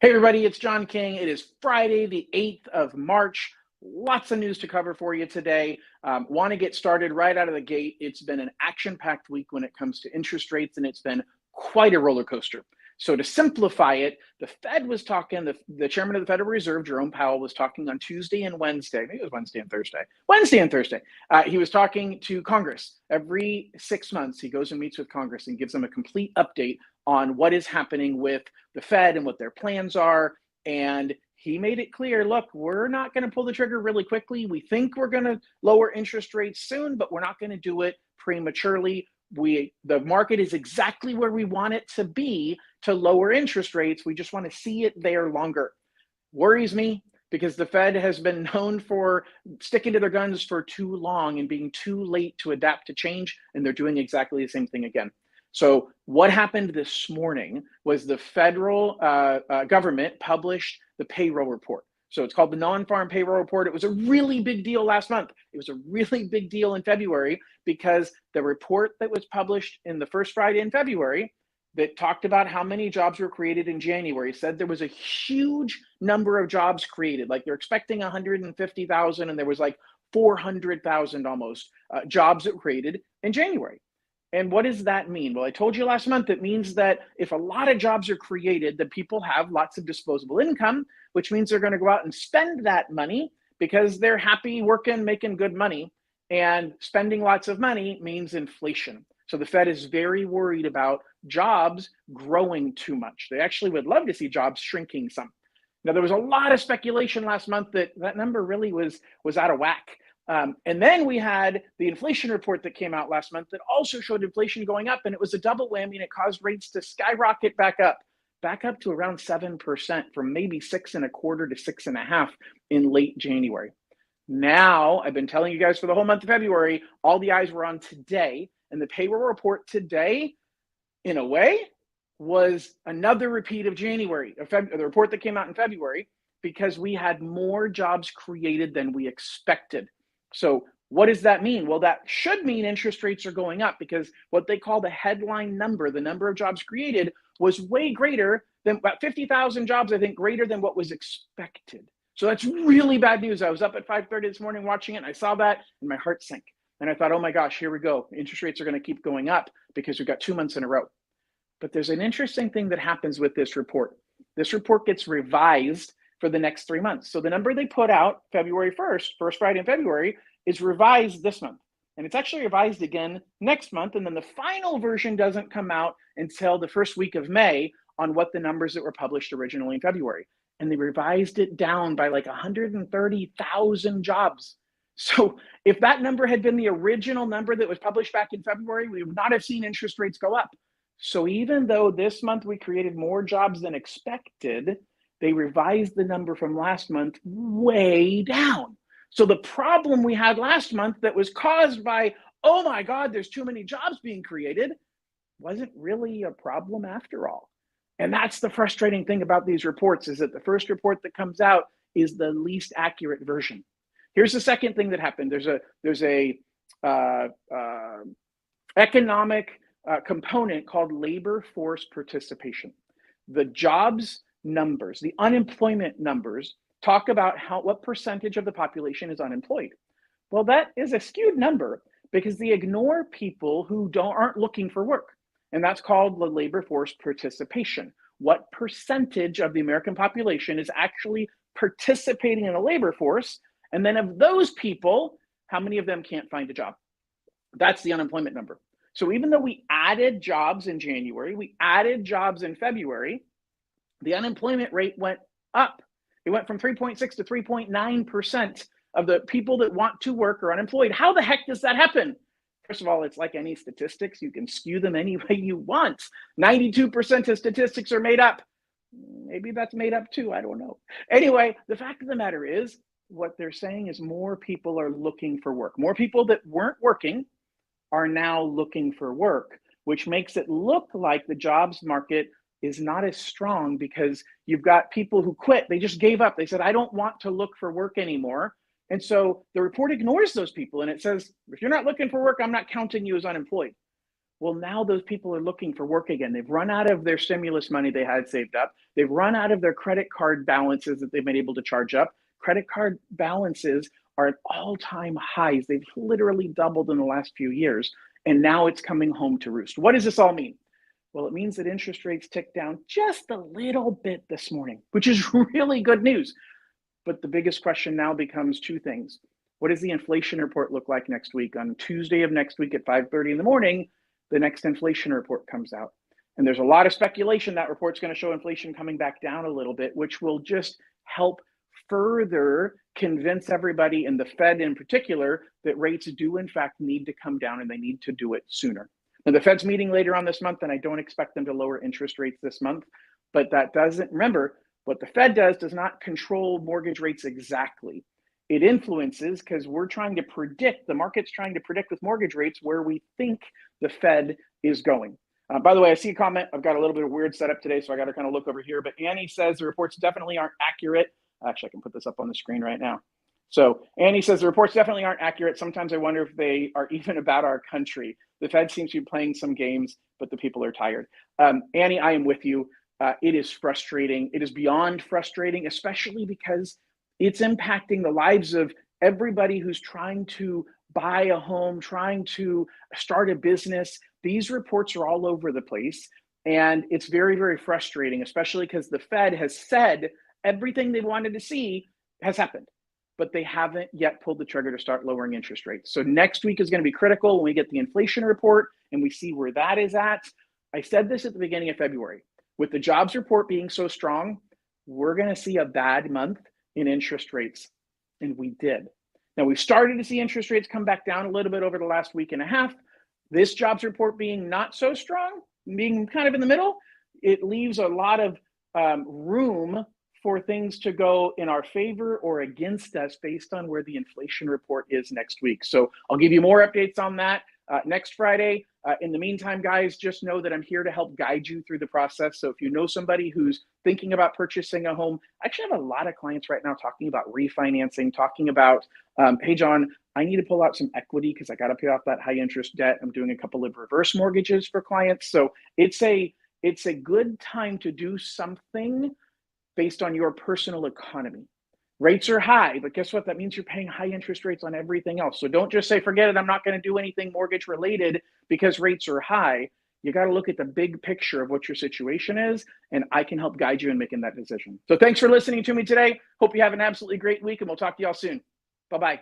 Hey everybody, it's John King. It is Friday, the 8th of March. Lots of news to cover for you today. Want to get started right out of the gate. It's been an action-packed week when it comes to interest rates, and it's been quite a roller coaster. So to simplify it, the Fed was talking, the chairman of the Federal Reserve, Jerome Powell, was talking on Tuesday and Wednesday. Maybe it was Wednesday and Thursday. He was talking to Congress. Every 6 months, he goes and meets with Congress and gives them a complete update on what is happening with the Fed and what their plans are. And he made it clear, look, we're not going to pull the trigger really quickly. We think we're going to lower interest rates soon, but we're not going to do it prematurely. The market is exactly where we want it to be to lower interest rates. We just want to see it there longer. Worries me because the Fed has been known for sticking to their guns for too long and being too late to adapt to change, and they're doing exactly the same thing again. So what happened this morning was the federal government published the payroll report. So it's called the non-farm payroll report. It was a really big deal last month. It was a really big deal in February because the report that was published in the first Friday in February that talked about how many jobs were created in January said there was a huge number of jobs created. Like they're expecting 150,000 and there was like 400,000 almost jobs that were created in January. And what does that mean? Well, I told you last month, it means that if a lot of jobs are created, then people have lots of disposable income, which means they're going to go out and spend that money because they're happy working, making good money. And spending lots of money means inflation. So the Fed is very worried about jobs growing too much. They actually would love to see jobs shrinking some. Now, there was a lot of speculation last month that that number really was out of whack. And then we had the inflation report that came out last month that also showed inflation going up, and it was a double whammy, and it caused rates to skyrocket back up to around 7% from maybe 6.25% to 6.5% in late January. Now, I've been telling you guys for the whole month of February, all the eyes were on today, and the payroll report today, in a way, was another repeat of January, the report that came out in February, because we had more jobs created than we expected. So what does that mean? Well, that should mean interest rates are going up because what they call the headline number, the number of jobs created, was way greater than about 50,000 jobs, I think, greater than what was expected. So that's really bad news. I was up at 5:30 this morning watching it, and I saw that, and my heart sank. And I thought, oh my gosh, here we go. Interest rates are going to keep going up because we've got 2 months in a row. But there's an interesting thing that happens with this report. This report gets revised for the next 3 months. So the number they put out February 1st, first Friday in February, is revised this month. And it's actually revised again next month. And then the final version doesn't come out until the first week of May on what the numbers that were published originally in February. And they revised it down by like 130,000 jobs. So if that number had been the original number that was published back in February, we would not have seen interest rates go up. So even though this month we created more jobs than expected, they revised the number from last month way down. So the problem we had last month that was caused by, oh my God, there's too many jobs being created, wasn't really a problem after all. And that's the frustrating thing about these reports, is that the first report that comes out is the least accurate version. Here's the second thing that happened. There's a economic component called labor force participation. The jobs numbers, the unemployment numbers, talk about what percentage of the population is unemployed. Well, that is a skewed number because they ignore people who aren't looking for work. And that's called the labor force participation. What percentage of the American population is actually participating in the labor force? And then of those people, how many of them can't find a job? That's the unemployment number. So even though we added jobs in January, we added jobs in February, the unemployment rate went up. It went from 3.6 to 3.9% of the people that want to work are unemployed. How the heck does that happen? First of all, it's like any statistics. You can skew them any way you want. 92% of statistics are made up. Maybe that's made up too. I don't know. Anyway, the fact of the matter is, what they're saying is more people are looking for work. More people that weren't working are now looking for work, which makes it look like the jobs market is not as strong because you've got people who quit. They just gave up. They said, I don't want to look for work anymore. And so the report ignores those people and it says, if you're not looking for work, I'm not counting you as unemployed. Well, now those people are looking for work again. They've run out of their stimulus money they had saved up. They've run out of their credit card balances that they've been able to charge up. Credit card balances are at all-time highs. They've literally doubled in the last few years, and now it's coming home to roost. What does this all mean? Well, it means that interest rates ticked down just a little bit this morning, which is really good news. But the biggest question now becomes two things. What does the inflation report look like next week? On Tuesday of next week at 5:30 in the morning, the next inflation report comes out. And there's a lot of speculation that report's going to show inflation coming back down a little bit, which will just help further convince everybody, and the Fed in particular, that rates do in fact need to come down and they need to do it sooner. Now, the Fed's meeting later on this month, and I don't expect them to lower interest rates this month, but that doesn't, remember, what the Fed does not control mortgage rates exactly. It influences, because we're trying to predict, the market's trying to predict with mortgage rates where we think the Fed is going. By the way, I see a comment. I've got a little bit of weird setup today, so I got to kind of look over here. But Annie says the reports definitely aren't accurate. Actually, I can put this up on the screen right now. So Annie says the reports definitely aren't accurate. Sometimes I wonder if they are even about our country. The Fed seems to be playing some games, but the people are tired. Annie, I am with you. It is frustrating. It is beyond frustrating, especially because it's impacting the lives of everybody who's trying to buy a home, trying to start a business. These reports are all over the place. And it's very, very frustrating, especially because the Fed has said everything they wanted to see has happened, but they haven't yet pulled the trigger to start lowering interest rates. So next week is going to be critical when we get the inflation report and we see where that is at. I said this at the beginning of February. With the jobs report being so strong, we're going to see a bad month in interest rates. And we did. Now, we've started to see interest rates come back down a little bit over the last week and a half. This jobs report being not so strong, being kind of in the middle, it leaves a lot of room for things to go in our favor or against us based on where the inflation report is next week. So I'll give you more updates on that next Friday. In the meantime, guys, just know that I'm here to help guide you through the process. So if you know somebody who's thinking about purchasing a home, I actually have a lot of clients right now talking about refinancing, talking about, hey, John, I need to pull out some equity because I got to pay off that high interest debt. I'm doing a couple of reverse mortgages for clients. So it's a good time to do something based on your personal economy. Rates are high, but guess what? That means you're paying high interest rates on everything else. So don't just say, forget it, I'm not going to do anything mortgage related because rates are high. You got to look at the big picture of what your situation is, and I can help guide you in making that decision. So thanks for listening to me today. Hope you have an absolutely great week, and we'll talk to y'all soon. Bye-bye.